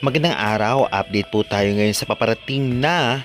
Magandang araw, update po tayo ngayon sa paparating na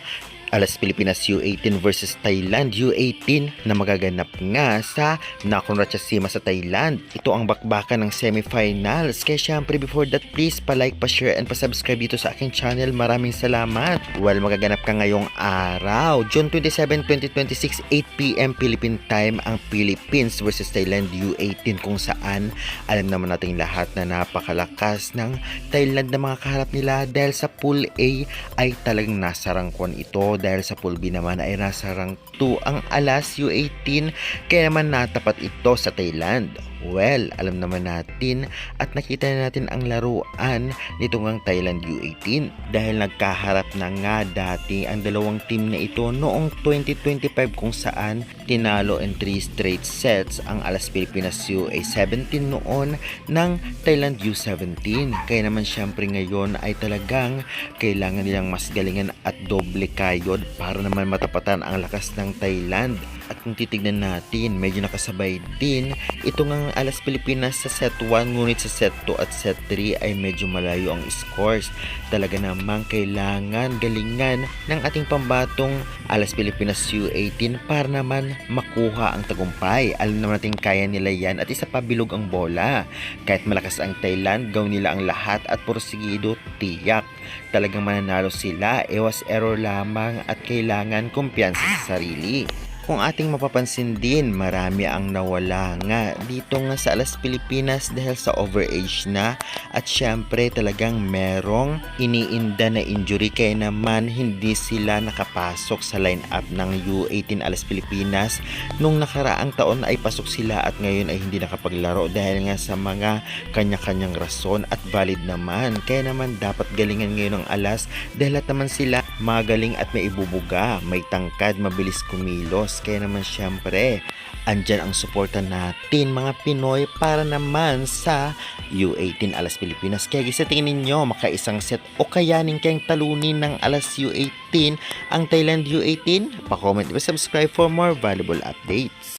Alas Pilipinas U18 versus Thailand U18 na magaganap nga sa Nakhon Ratchasima sa Thailand. Ito ang bakbakan ng semifinals. Kaya syempre before that, please pa-like, pa-share and pa-subscribe dito sa aking channel. Maraming salamat. Well, magaganap ka ngayong araw, June 27, 2026, 8 PM Philippine time ang Philippines versus Thailand U18, kung saan alam naman nating lahat na napakalakas ng Thailand na mga kaharap nila dahil sa Pool A ay talagang nasa rangkwan ito. Dahil sa Pool B naman ay nasa rank 2 ang Alas U18, kaya naman natapat ito sa Thailand. Well, alam naman natin at nakita na natin ang laruan nito ngang Thailand U18 dahil nagkaharap na nga dati ang dalawang team na ito noong 2025, kung saan tinalo in 3 straight sets ang Alas Pilipinas UA17 noon ng Thailand U17. Kaya naman syempre ngayon ay talagang kailangan nilang mas galingan at doble kayod para naman matapatan ang lakas ng Thailand. At kung titignan natin, medyo nakasabay din ito ngang Alas Pilipinas sa set 1, ngunit sa set 2 at set 3 ay medyo malayo ang scores. Talaga namang kailangan galingan ng ating pambatong Alas Pilipinas U18 para naman makuha ang tagumpay. Alam naman natin kaya nila yan at isa pa, bilog ang bola. Kahit malakas ang Thailand, gawin nila ang lahat at porsigido, tiyak talagang mananalo sila. Ewas error lamang at kailangan kumpiyansa sa sarili. Kung ating mapapansin din, marami ang nawala nga dito nga sa Alas Pilipinas dahil sa overage na, at syempre talagang merong iniinda na injury, kaya naman hindi sila nakapasok sa lineup ng U18 Alas Pilipinas. Nung nakaraang taon ay pasok sila at ngayon ay hindi nakapaglaro dahil nga sa mga kanya-kanyang rason, at valid naman. Kaya naman dapat galingan ngayon ng Alas dahil at naman sila magaling at may ibubuga, may tangkad, mabilis kumilos. Kaya naman syempre andyan ang suporta natin mga Pinoy para naman sa U18 Alas Pilipinas. Kaya sa tingin ninyo, makaisang set o kayanin kayang talunin ng Alas U18 ang Thailand U18? Pa-comment, subscribe for more valuable updates.